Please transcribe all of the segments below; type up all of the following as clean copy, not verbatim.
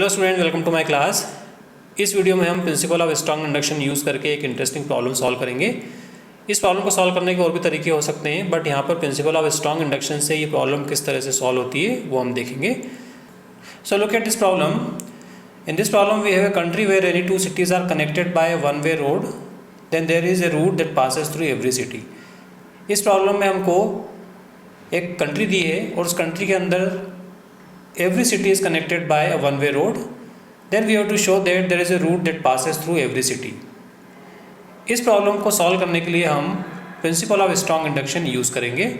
Hello student, welcome to my class. इस video में हम principle of strong induction use करके एक इंटरेस्टिंग प्रॉब्लम सॉल्व करेंगे। इस प्रॉब्लम को सॉल्व करने के और भी तरीके हो सकते हैं, बट यहाँ पर प्रिंसिपल ऑफ स्ट्रॉन्ग इंडक्शन से ये प्रॉब्लम किस तरह से सॉल्व होती है वो हम देखेंगे। So look at this problem. In this problem we have a country where any two cities are connected by one way road, then there is a route that passes through every city. इस problem में हमको एक country दी है और उस country के अंदर every city is connected by a one way road, then we have to show that there is a route that passes through every city. इस प्रॉब्लम को सॉल्व करने के लिए हम principle of strong induction use करेंगे।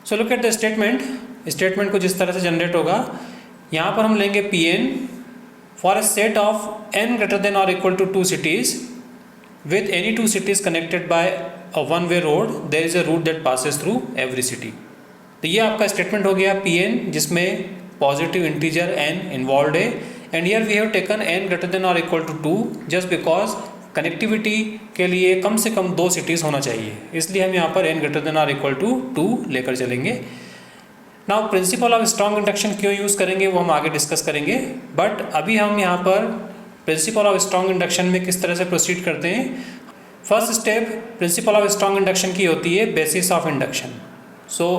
So look at the statement. Statement को जिस तरह से जनरेट होगा, यहाँ पर हम लेंगे Pn for a set of n greater than और equal to two cities with any two cities connected by a one way road, there is a route that passes through every city. तो ये आपका statement हो गया Pn, जिसमें positive integer n involve है, and here we have taken n greater than और equal to 2 just because connectivity के लिए कम से कम 2 सिटीज़ होना चाहिए, इसलिए हम यहाँ पर n ग्रेटर देन और इक्वल टू 2 लेकर चलेंगे। Now principal of strong induction क्यों यूज़ करेंगे वो हम आगे डिस्कस करेंगे, बट अभी हम यहाँ पर प्रिंसिपल ऑफ स्ट्रॉन्ग इंडक्शन में किस तरह से प्रोसीड करते हैं। First step principle of strong induction की होती है basis of induction. So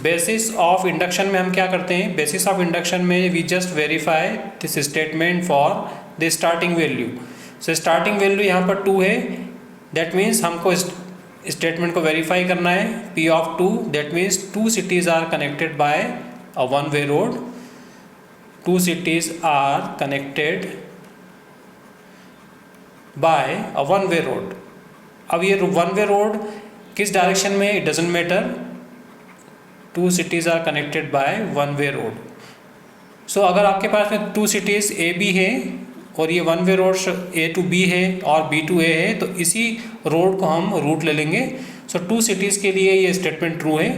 basis of induction में हम क्या करते हैं, बेसिस ऑफ इंडक्शन में we just verify this statement for the starting value. So starting value यहाँ पर 2 है, दैट मीन्स हमको स्टेटमेंट को वेरीफाई करना है P of 2, that means 2 cities are connected by a one way road. 2 cities are connected by a one way road. अब ये one way road किस डायरेक्शन में, it doesn't matter, 2 cities are connected by one way road. So अगर आपके पास में 2 cities A B है और ये one way road A to B है और B to A है, तो इसी रोड को हम रूट ले लेंगे। So 2 cities के लिए ये स्टेटमेंट ट्रू है।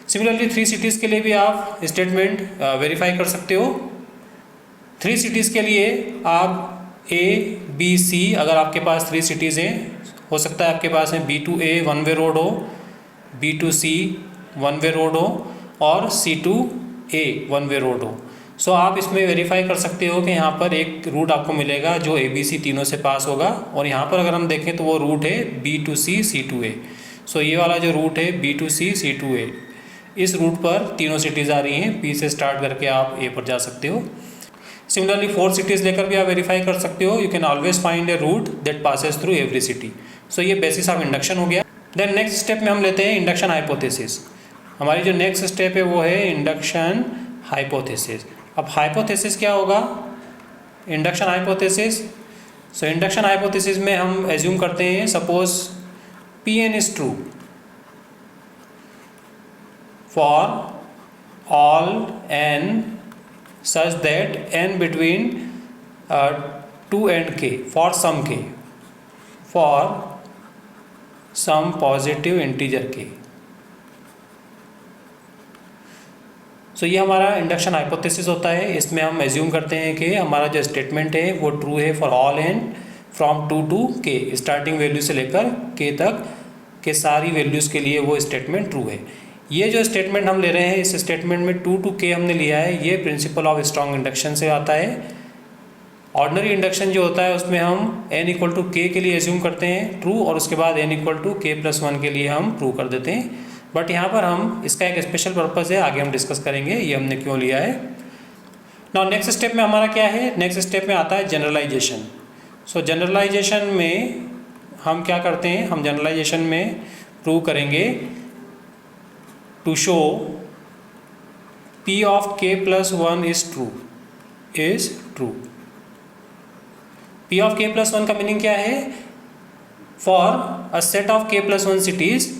सिमिलरली 3 cities के लिए भी आप स्टेटमेंट वेरीफाई कर सकते हो। 3 cities के लिए आप A B C, अगर आपके पास 3 cities हैं, हो सकता है आपके पास में B to A one way road हो, B to C one way road हो और C to A one way road हो। सो आप इसमें वेरीफाई कर सकते हो कि यहाँ पर एक रूट आपको मिलेगा जो ABC तीनों से पास होगा, और यहाँ पर अगर हम देखें तो वो रूट है B to C C to A। So ये वाला जो रूट है B to C C to A, इस रूट पर तीनों सिटीज़ आ रही हैं, B से स्टार्ट करके आप A पर जा सकते हो। सिमिलरली 4 सिटीज़ लेकर भी आप वेरीफाई कर सकते हो। You can always find a route that passes through every city. So ये बेसिस ऑफ इंडक्शन हो गया। देन नेक्स्ट स्टेप में हम लेते हैं इंडक्शन हाइपोथेसिस। हमारी जो नेक्स्ट स्टेप है वो है इंडक्शन हाइपोथेसिस। अब हाइपोथेसिस क्या होगा, induction hypothesis. So induction hypothesis में हम एज्यूम करते हैं suppose Pn is true for all n such that n between 2 and k for some k, for some positive integer k। So ये हमारा induction hypothesis होता है। इसमें हम एज्यूम करते हैं कि हमारा जो स्टेटमेंट है वो ट्रू है for all n from 2 to k, starting value से लेकर k तक के सारी वैल्यूज़ के लिए वो स्टेटमेंट ट्रू है। ये जो स्टेटमेंट हम ले रहे हैं, इस स्टेटमेंट में 2 टू k हमने लिया है, ये प्रिंसिपल ऑफ स्ट्रॉन्ग इंडक्शन से आता है। ऑर्डिनरी इंडक्शन जो होता है उसमें हम n इक्वल टू k के लिए एज्यूम करते हैं ट्रू, और उसके बाद n equal to k plus 1 के लिए हम ट्रू कर देते हैं। बट यहाँ पर हम इसका एक स्पेशल पर्पज़ है, आगे हम डिस्कस करेंगे ये हमने क्यों लिया है। नाउ नेक्स्ट स्टेप में हमारा क्या है, नेक्स्ट स्टेप में आता है जनरलाइजेशन। सो जनरलाइजेशन में हम क्या करते हैं, हम जनरलाइजेशन में प्रूव करेंगे to show P of k plus 1 is true. P of k plus 1 का मीनिंग क्या है, for a set of k plus 1 cities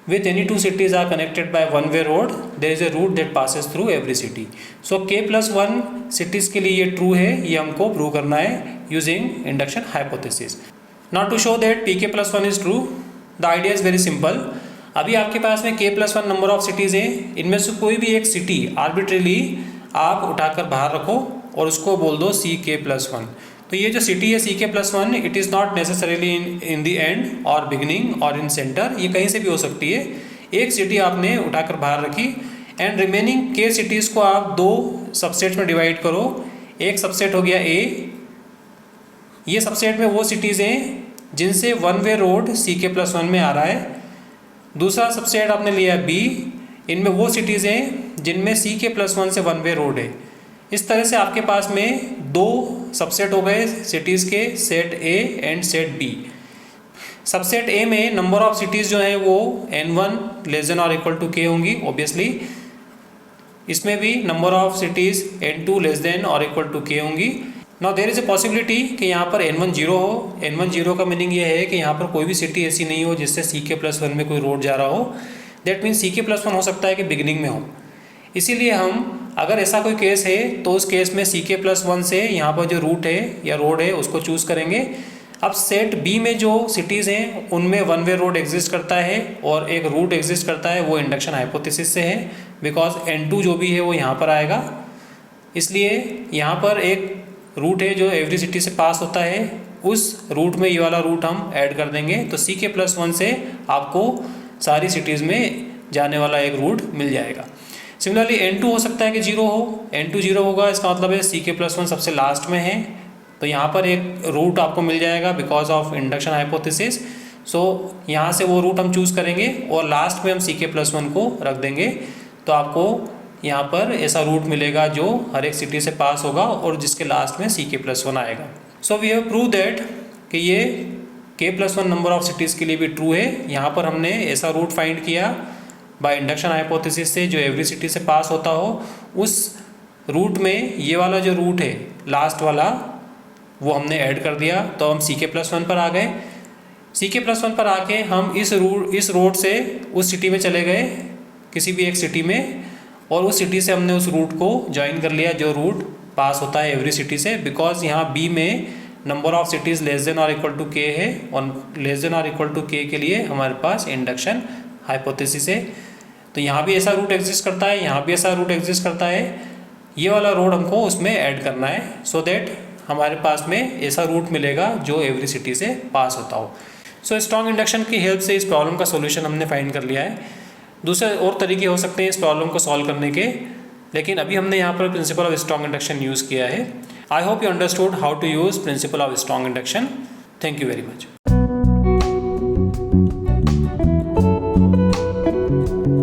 with any two cities are connected by one way road, there is a route that passes through every city. So k plus 1 cities के लिए ये true है, ये हमको prove करना है using induction hypothesis. Now to show that pk plus 1 is true, the idea is very simple. अभी आपके पास में k plus 1 number of cities हैं, इनमें से कोई भी एक सिटी आर्बिट्रेली आप उठाकर बाहर रखो और उसको बोल दो ck plus 1। तो ये जो सिटी है ck plus 1, it is not necessarily in the end और बिगिनिंग और इन सेंटर, ये कहीं से भी हो सकती है। एक सिटी आपने उठाकर बाहर रखी एंड रिमेनिंग k सिटीज़ को आप 2 सबसेट्स में डिवाइड करो। एक सबसेट हो गया ए, ये सबसेट में वो सिटीज़ हैं जिनसे वन वे रोड CK+1 में आ रहा है। दूसरा सबसेट आपने लिया बी, इनमें वो सिटीज़ हैं जिनमें CK+1 से वन वे रोड है। इस तरह से आपके पास में दो सबसेट हो गए सिटीज़ के, set A and set B. Subset A में नंबर ऑफ सिटीज़ जो हैं वो N1 लेस देन और इक्वल टू K होंगी ऑब्वियसली। इसमें भी number of cities N2 less than और इक्वल टू K होंगी। Now there is a possibility कि यहाँ पर N1 जीरो हो। N1 जीरो का मीनिंग ये है कि यहाँ पर कोई भी सिटी ऐसी नहीं हो जिससे CK+1 में कोई रोड जा रहा हो। दैट मीन्स CK+1 हो सकता है कि बिगिनिंग में हो। इसीलिए हम अगर ऐसा कोई केस है तो उस केस में CK+1 से यहाँ पर जो रूट है या रोड है उसको चूज़ करेंगे। अब सेट बी में जो सिटीज़ हैं उनमें वन वे रोड एग्जिस्ट करता है और एक रूट एग्जिस्ट करता है, वो इंडक्शन हाइपोथेसिस से है, बिकॉज N2 जो भी है वो यहाँ पर आएगा। इसलिए यहाँ पर एक रूट है जो एवरी सिटी से पास होता है, उस रूट में ये वाला रूट हम ऐड कर देंगे तो CK+1 से आपको सारी सिटीज़ में जाने वाला एक रूट मिल जाएगा। सिमिलरली N2 हो सकता है कि जीरो हो। N2 जीरो होगा, इसका मतलब है CK+1 सबसे लास्ट में है, तो यहाँ पर एक रूट आपको मिल जाएगा बिकॉज ऑफ इंडक्शन हाइपोथेसिस। सो यहाँ से वो रूट हम चूज़ करेंगे और लास्ट में हम CK+1 को रख देंगे, तो आपको यहाँ पर ऐसा रूट मिलेगा जो हर एक सिटी से पास होगा और जिसके लास्ट में CK+1 आएगा। So we have prove that कि ये K+1 नंबर ऑफ सिटीज़ के लिए भी ट्रू है। यहाँ पर हमने ऐसा रूट फाइंड किया बाय इंडक्शन हाइपोथेसिस से जो एवरी सिटी से पास होता हो। उस रूट में ये वाला जो रूट है लास्ट वाला वो हमने ऐड कर दिया, तो हम CK+1 पर आ गए। CK+1 पर आके हम इस रोड से उस सिटी में चले गए, किसी भी एक सिटी में, और उस सिटी से हमने उस रूट को ज्वाइन कर लिया जो रूट पास होता है एवरी सिटी से। बिकॉज यहाँ बी में number of cities less than और इक्वल टू K है और लेस देन और इक्वल टू K के लिए हमारे पास इंडक्शन हाइपोथेसिस है। तो यहाँ भी ऐसा रूट एग्जिस्ट करता है, यहाँ भी ऐसा रूट एग्जिस्ट करता है। ये वाला रोड हमको उसमें ऐड करना है सो दैट हमारे पास में ऐसा रूट मिलेगा जो एवरी सिटी से पास होता हो। सो स्ट्रॉन्ग इंडक्शन की हेल्प से इस प्रॉब्लम का सॉल्यूशन हमने फाइंड कर लिया है। दूसरे और तरीके हो सकते हैं इस प्रॉब्लम को सॉल्व करने के, लेकिन अभी हमने यहाँ पर principle of strong induction use किया है। I hope you understood how to use principle of strong induction. Thank you very much.